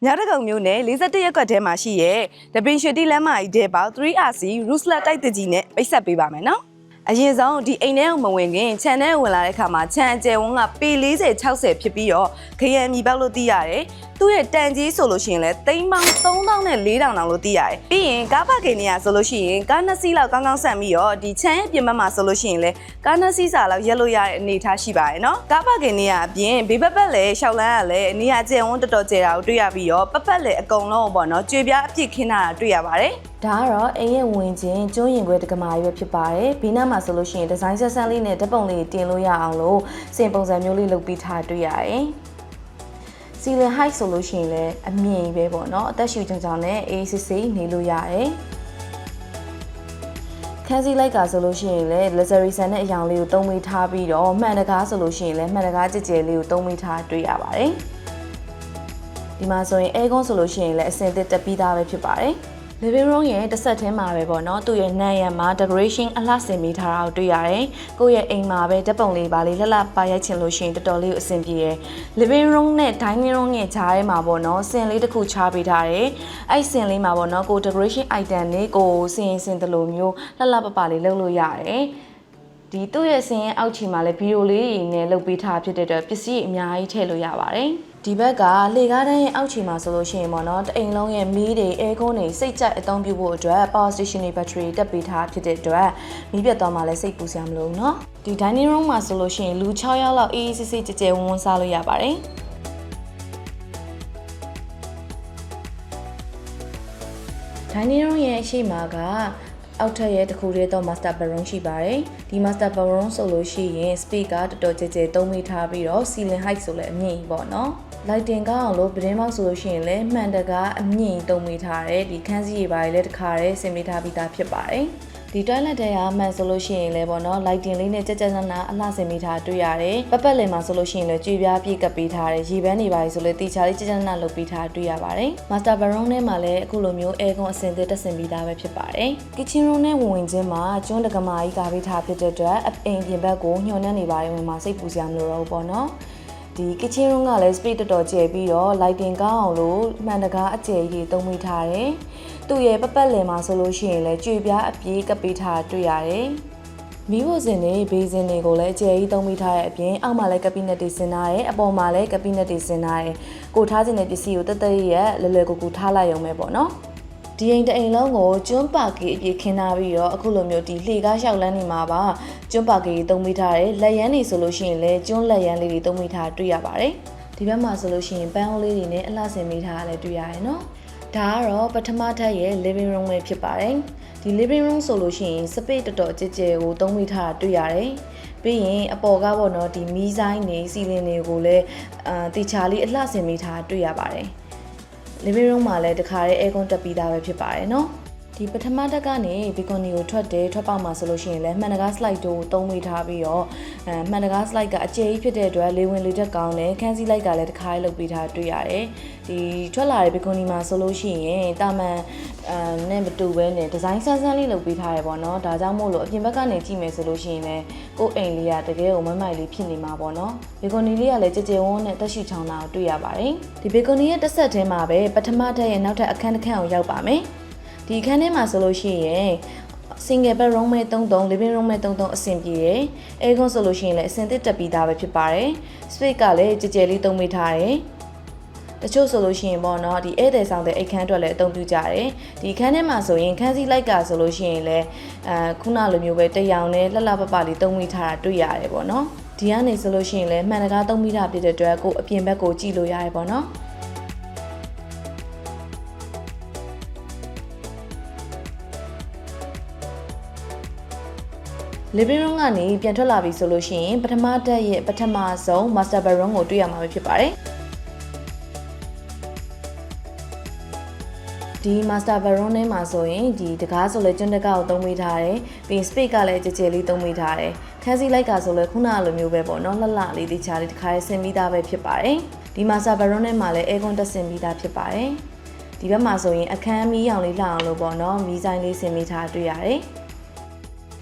ညတကောင်မျိုးနဲ့41ရက်ကွက်ထဲမှာရှိရဲ့တပင်ရွှေတိလမ်းမကြီးတဲပေါက် 3RC Roosler တိုက်တကြီးနဲ့ပိတ်ဆက်ပေးပါမယ်နော်အရင်ဆုံးဒီအိမ်ထဲကိုမဝင်ခင်ခြံထဲဝင်လာတဲ့အခါမှာခြံအကျယ်ဝန်းကပေ40 60ဖြစ်ပြီးတော့ခရမ်းမြီပေါက်လို့သိရတယ်သူ့ရဲ့တန်ကြီးဆိုလို့ရှိရင်လည်းသိန်းပေါင်း3000နဲ့4000တောင်လို့သိရတယ်ပြီးရင်ကားပါကင်နေရဆိုလို့ရှိရင်ကားနှစ်စီးလောက်ကောင်းကောင်းဆန့်ပြီးတော့ဒီခြံရဲ့ပြင်ဘက်မှာဆိုလို့ရှိရင်လည်းကားနှစ်စီးစာလောက်ရက်လို့ရတဲ့အနေအထားရှိပါတယ်နော်ကားပါကင်နေရအပြင်ဘေးပတ်ပတ်လည်းရှောက်လန်းရလည်းအနေအကျယ်ဝန်းတော်တော်ကျယ်တာကိုတွေ့ရပြီးတော့ပတ်ပတ်လည်းအကုန်လုံးပေါ့နော်ကြွေပြားအပြစ်ခင်းတာတွေ့ရပါတယ်ဒါကတော့အိမ်ရဲ့ဝင်ချင်းကျိုးရင်ခွဲတကမာရွယ်ဖြစ်ပါတယ်ဘေးနားမှာဆိုလို့ရှိရင်ဒီဇိုင်းဆက်ဆန်းလေးနဲ့ဓာတ်ပုံလေးတင်လို့ရအောင်လို့စင်ပုံစံမျိုးလေးလုပ်ပြီးထားတွေ့ရတယ်စီလင် height ဆိုလို့ရှိရင်လည်းအမြင့်ပဲပေါ့နော်အသက်ရှူချောင်ချောင်နဲ့အေးစစ်စစ်နေလို့ရတယ်ခန်းစီလိုက်ကဆိုလို့ရှိရင်လည်း luxury ဆန်တဲ့အယောင်လေးကိုသုံးမိထားပြီးတော့မှန်တကားဆိုလို့ရှိရင်လည်းမှန်တကားကြဲကြဲလေးကိုသုံးမိထားတွေ့ရပါတယ်ဒီမှာဆိုရင် aircon ဆိုလို့ရှိရင်လည်းအစင်သစ်တက်ပြီးသားပဲဖြစ်ပါတယ် living room ရဲ့တစ်ဆက်ထဲမှာပဲပေါ့နော်သူ့ရဲ့နံရံမှာ decoration အလှဆင်ပေးထားတာကိုတွေ့ရတယ်ကိုယ့်ရဲ့အိမ်မှာပဲဓာတ်ပုံလေးပါလေးလှလှပါရိုက်ချင်လို့ရှိရင်တော်တော်လေးကိုအဆင်ပြေရယ် living room နဲ့ dining room ရဲ့ဂျားထဲမှာပေါ့နော်စင်လေးတစ်ခုချပေးထားတယ်အဲ့စင်လေးမှာပေါ့နော်ကို decoration item လေးကိုစင်တလိုမျိုးလှလှပလေးလုပ်လို့ရတယ်ဒီသူ့ရဲ့စင်ရဲ့အောက်ခြေမှာလည်းဗီဒီယိုလေးနဲ့လုပ်ပေးထားဖြစ်တဲ့အတွက်ပစ္စည်းအများကြီးထည့်လို့ရပါတယ်ဒီဘက်ကလေကားတန်းရဲ့အောက်ခြေမှာဆိုလို့ရှိရင်ပေါ့နော်တအိမ်လုံးရဲ့မီးတွေအဲကွန်းတွေစိတ်ကြိုက်အသုံးပြုဖို့အတွက် power station တွေ battery တက်ပေးထားဖြစ်တဲ့အတွက်မီးပြတ်သွားမှလည်းစိတ်ပူစရာမလိုဘူးเนาะဒီ dining room မှာဆိုလို့ရှိရင်လူ6ယောက်လောက်အေးအေးဆေးဆေးကြဲကြဲဝန်းဝန်းစားလို့ရပါတယ်dining room ရဲ့အရှိမကအောက်ထပ်ရဲ့တစ်ခုတည်းတော့ master bedroom ရှိပါတယ်ဒီ master bedroom ဆိုလို့ရှိရင် speaker တော်တော်ကြဲကြဲသုံးမိထားပြီးတော့ ceiling height ဆိုလည်းအမြင့်ကြီးပေါ့နော် lighting ကောင်းအောင်လို့ပဒင်းပေါက်ဆိုလို့ရှိရင်လည်းမှန်တကားအမြင့်သုံးမိထားတယ်ဒီခန်းစီးတွေပါလည်းတစ်ခါတည်းဆင်ပေးထားပြီးသားဖြစ်ပါတယ်ဒီ toilet ထဲကမှန်ဆိုလို့ရှိရင်လည်းပေါ့နော် lighting လေးနဲ့ကြက်ကြက်နန်းနန်းအလှဆင်ပေးထားတွေ့ရတယ်ပတ်ပတ်လည်မှာဆိုလို့ရှိရင်လည်းကြွေပြားပြည့်ကပ်ပေးထားတယ်ရေပန်းတွေပါဆိုလည်းတီချာလေးကြက်ကြက်နန်းနန်းလုပ်ပေးထားတွေ့ရပါတယ် master bedroom ထဲမှာလည်းအခုလိုမျိုး aircon အဆင်သစ်တက်ဆင်ပေးသားပဲဖြစ်ပါတယ် kitchen room နဲ့ဝင်ချင်းမှာကျွန်းတကမာကြီးကာပေးထားဖြစ်တဲ့အတွက်အိမ်ပြင်ဘက်ကိုညှို့နှမ်းနေပါတယ်ဝင်မှာစိတ်ပူစရာမလိုတော့ဘူးပေါ့နော်ဒီ kitchen room ကလည်း space တော်တော်ကျယ်ပြီးတော့ lighting ကောင်းအောင်လို့မှန်တကားအကျယ်ကြီးသုံးမိထားတယ်သူ့ရဲ့ပတ်လည်မှာဆိုလို့ရှိရင်လည်းကြွေပြားအပြေးကပ်ပေးထားတွေ့ရတယ်မီးဖိုစင်တွေဘေးစင်တွေကိုလည်းအကျယ်ကြီးသုံးမိထားတဲ့အပြင်အောက်မှာလည်းကပ်ပီနက်တွေဆင်ထားတယ်အပေါ်မှာလည်းကပ်ပီနက်တွေဆင်ထားတယ်ကိုထားခြင်းတဲ့ပစ္စည်းကိုတက်တက်ရက်လွယ်လွယ်ကူကူထားလိုက်ရုံပဲပေါ့နော်ဒီအိမ်တအိမ်လုံးကိုကျွန်းပါကေအပြည့်ခင်းထားပြီးတော့အခုလိုမျိုးဒီလှေကားလျှောက်လန်းနေမှာပါကျွန်းပါကေသုံးမိထားတယ်လက်ရန်တွေဆိုလို့ရှိရင်လည်းကျွန်းလက်ရန်လေးတွေသုံးမိထားတွေ့ရပါတယ်ဒီဘက်မှာဆိုလို့ရှိရင်ပန်းအိုးလေးတွေနဲ့အလှဆင်မိထားလည်းတွေ့ရတယ်နော်ဒါကတော့ပထမထပ်ရဲ့ living room ပဲဖြစ်ပါတယ်ဒီ living room ဆိုလို့ရှိရင် space တော်တော်ကြဲကြဲကိုသုံးမိထားတာတွေ့ရတယ်ပြီးရင်အပေါ်ကပေါ့နော်ဒီမီးဆိုင်တွေစီလင်တွေကိုလည်းတီချာလေးအလှဆင်မိထားတွေ့ရပါတယ် living room မှာလည်းတခါတည်း aircon တက်ပြီးသားပဲဖြစ်ပါတယ်နော်ဒီပထမတက်ကနေ balcony ကိုထွက်ပေါက်မှာဆိုလို့ရှိရင်လည်းမှန်တကား slide တို့ကိုသုံးမိထားပြီးတော့မှန်တကား slide ကအကျယ်ကြီးဖြစ်တဲ့အတွက်လေဝင်လေတက်ကောင်းတယ်ခန်းစီလိုက်ကလည်းတခါတည်းလုပ်ပြီးထားတွေ့ရတယ်ဒီထွက်လာတဲ့ balcony မှာဆိုလို့ရှိရင်တာမန်နဲ့မတူဘဲနဲ့ဒီဇိုင်းဆန်းဆန်းလေးလုပ်ပေးထားရပေါ့နော်ဒါကြောင့်မို့လို့အပြင်ဘက်ကနေကြည့်မယ်ဆိုလို့ရှိရင်လည်းကိုယ့်အိမ်လေးကတကယ်ကိုမမိုက်လေးဖြစ်နေမှာပေါ့နော် balcony လေးကလည်းကြဲကြဲဝန်းနဲ့တက်ရှိချောင်းတာကိုတွေ့ရပါတယ်ဒီ balcony ရဲ့တစ်ဆက်ထဲမှာပဲပထမထပ်ရဲ့နောက်ထပ်အခန်းတစ်ခန်းကိုရောက်ပါမယ်ဒီခန်းထဲမှာဆိုလို့ရှိရင် single bedroom မဲ့33 living room မဲ့33အဆင်ပြေတယ် aircon ဆိုလို့ရှိရင်လည်းအဆင်သစ်တက်ပြီးသားပဲဖြစ်ပါတယ် space ကလည်းကြဲကြဲလေးသုံးပေးထားတယ်တချို့ဆိုလို့ရှိရင်ပေါ့နော်ဒီဧည့်သည်ဆောင်တဲ့အိတ်ခန်းအတွက်လည်းအသုံးပြုကြတယ်ဒီခန်းထဲမှာဆိုရင်ခန်းစီလိုက်ကဆိုလို့ရှိရင်လည်းခုနလိုမျိုးပဲတရောင်နဲ့လှလှပပလေးသုံးမိထားတာတွေ့ရတယ်ပေါ့နော်ဒီကနေဆိုလို့ရှိရင်လည်းမှန်တကားသုံးမိထားဖြစ်တဲ့အတွက်ကိုအပြင်ဘက်ကိုကြည့်လို့ရတယ်ပေါ့နော်living room ကနေပြန်ထွက်လာပြီဆိုလို့ရှိရင်ပထမတက်ရဲ့ပထမဆုံး master bedroom ကိုတွေ့ရမှာဖြစ်ပါတယ်ဒီ master bedroom ထဲမှာဆိုရင်ဒီတကားဆိုလဲကျွန်းတကားကိုသုံးမိထားတယ်ပြီး space ကလည်းကြဲကြဲလေးသုံးမိထားတယ်ခန်းစီလိုက်ကဆိုလဲခုနလိုမျိုးပဲပေါ့နော်လှလှလေးတခြားလေးတစ်ခါဆင်ပြီးသားပဲဖြစ်ပါတယ်ဒီ master bedroom ထဲမှာလည်း aircon တက်ဆင်ပြီးသားဖြစ်ပါတယ်ဒီဘက်မှာဆိုရင်အခန်းမီးရောင်လေးလှအောင်လို့ပေါ့နော်မီးဆိုင်လေးဆင်မိထားတွေ့ရတယ်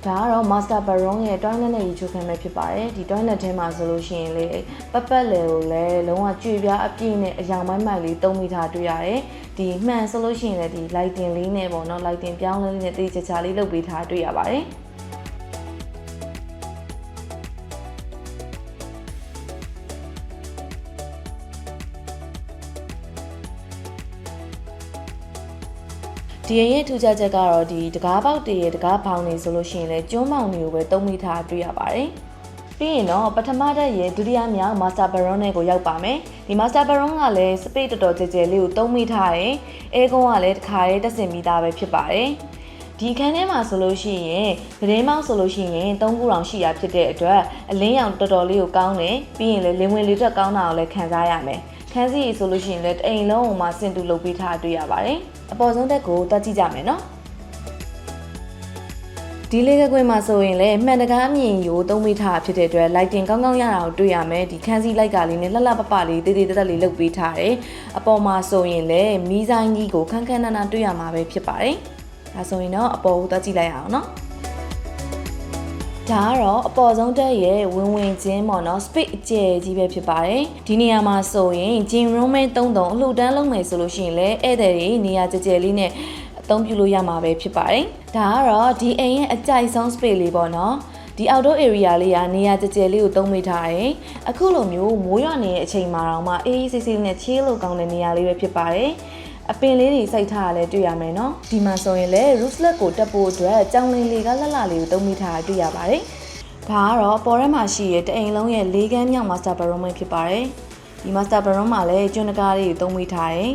ဒါကတော့ master baron ရဲ့ toilet နဲ့ရေချိုးခန်းပဲဖြစ်ပါတယ်ဒီ toilet ထဲမှာဆိုလို့ရှိရင်လေပတ်ပတ်လည်ကိုလည်းလုံးဝကြွေပြားအပြည့်နဲ့အယောင်မိုက်မိုက်လေးသုံးမိထားတွေ့ရတယ်ဒီမှန်ဆိုလို့ရှိရင်လည်းဒီ lighting လေးနဲ့ပေါ့နော် lighting ပြောင်းလဲလေးနဲ့တေးချာချာလေးလုပ်ပေးထားတွေ့ရပါတယ်ဒီရဲ့ထူးခြားချက်ကတော့ဒီတကားပေါက်တွေရဲ့တကားဘောင်တွေဆိုလို့ရှိရင်လည်းကျွန်းမောင်တွေကိုပဲသုံးမိထားတွေ့ရပါတယ်။ပြီးရင်တော့ပထမတက်ရဲ့ဒုတိယမြောက် Master Baron နဲ့ကိုရောက်ပါမယ်။ဒီ Master Baron ကလည်း space တော်တော်ကျယ်ကျယ်လေးကိုသုံးမိထားတယ်။အဲကုန်းကလည်းတစ်ခါလေးတက်ဆင်ပြီးသားပဲဖြစ်ပါတယ်။ဒီခန်းထဲမှာဆိုလို့ရှိရင်ပဒင်းမောက်ဆိုလို့ရှိရင်3ခုတောင်ရှိရဖြစ်တဲ့အတွက်အလင်းရောင်တော်တော်လေးကိုကောင်းတယ်။ပြီးရင်လည်းလင်းဝင်လေးတက်ကောင်းတာကိုလည်းခံစားရမယ်။ခန်းစီဆိုလို့ရှိရင်လည်းအိမ်လုံးကိုမှစင်တူလုပ်ပေးထားတွေ့ရပါတယ်။အပေါ်ဆုံးတက်ကိုတွက်ကြည့်ကြမယ်နော်ဒီလေးကကွင်းမှာဆိုရင်လည်းမှန်တကားအမြင်ကိုသုံးမိထားဖြစ်တဲ့အတွက် lighting ကောင်းကောင်းရတာကိုတွေ့ရမယ်ဒီခန်းစီလိုက်ကလေးနဲ့လှလှပပလေးတေးသေးတက်တက်လေးလုပ်ပေးထားတယ်အပေါ်မှာဆိုရင်လည်းမီးဆိုင်ကြီးကိုခန်းခန်းနာနာတွေ့ရမှာပဲဖြစ်ပါတယ်ဒါဆိုရင်တော့အပေါ်ကိုတွက်ကြည့်လိုက်အောင်နော်ဒါကတော့အပေါ်ဆုံးတက်ရဲ့ဝင်ချင်းပေါ့နော် space အကျယ်ကြီးပဲဖြစ်ပါတယ်ဒီနေရာမှာဆိုရင် gym room မဲ့3အလှူဒန်းလုပ်မယ်ဆိုလို့ရှိရင်လည်းဧည့်သည်တွေနေရာကျယ်ကျယ်လေးနဲ့အသုံးပြုလို့ရမှာပဲဖြစ်ပါတယ်ဒါကတော့ဒီအိမ်ရဲ့အကြိုက်ဆုံး space လေးပေါ့နော်ဒီ outdoor area လေးကနေရာကျယ်ကျယ်လေးကိုသုံးမိထားတယ်အခုလိုမျိုးမိုးရွာနေတဲ့အချိန်မှာတော့မှအေးအေးဆေးဆေးနဲ့ chill လုပ်ကောင်းတဲ့နေရာလေးပဲဖြစ်ပါတယ်အပင်လေးတွေစိုက်ထားရလဲတွေ့ရမယ်နော်ဒီမှာဆိုရင်လည်း rooflet ကိုတက်ဖို့အတွက်ကြောင်လင်းလေးကလှလှလေးကိုသုံးမိထားတာတွေ့ရပါတယ်ဒါကတော့ပေါ်ထဲမှာရှိတဲ့တအိမ်လုံးရဲ့၄ခန်းမြောက် master baron ဖြစ်ပါတယ်ဒီ master baron မှာလည်းကျွန်းတကားလေးကိုသုံးမိထားတယ်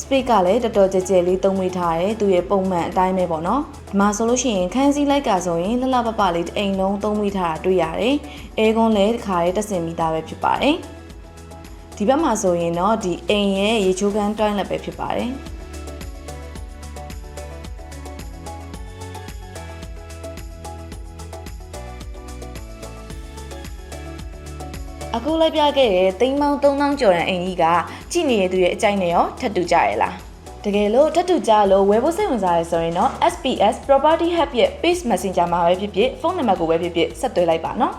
space ကလည်းတော်တော်ကျယ်ကျယ်လေးသုံးမိထားတယ်သူရဲ့ပုံမှန်အတိုင်းပဲပေါ့နော်ဒီမှာဆိုလို့ရှိရင်ခန်းစည်းလိုက်ကဆိုရင်လှလှပပလေးတအိမ်လုံးသုံးမိထားတာတွေ့ရတယ်အဲကွန်းလည်းတစ်ခါလေးတက်ဆင်မိသားပဲဖြစ်ပါတယ်ဒီဘက်မှာဆိုရင်တော့ဒီအိမ်ရဲ့ရေချိုးခန်း toilet ပဲဖြစ်ပါတယ်အခုလိုက်ပြခဲ့တဲ့သိန်းပေါင်း3000ကျော်တဲ့အိမ်ကြီးကကြည့်နေတဲ့သူရဲ့အကြိုက်နဲ့ရောထပ်တူကြရလားတကယ်လို့ထပ်တူကြလို့ဝယ်ဖို့စိတ်ဝင်စားရဆိုရင်တော့ SPS Property Hub ရဲ့ Page Messenger မှာပဲဖြစ်ဖြစ်ဖုန်းနံပါတ်ကိုပဲဖြစ်ဖြစ်ဆက်သွယ်လိုက်ပါနော်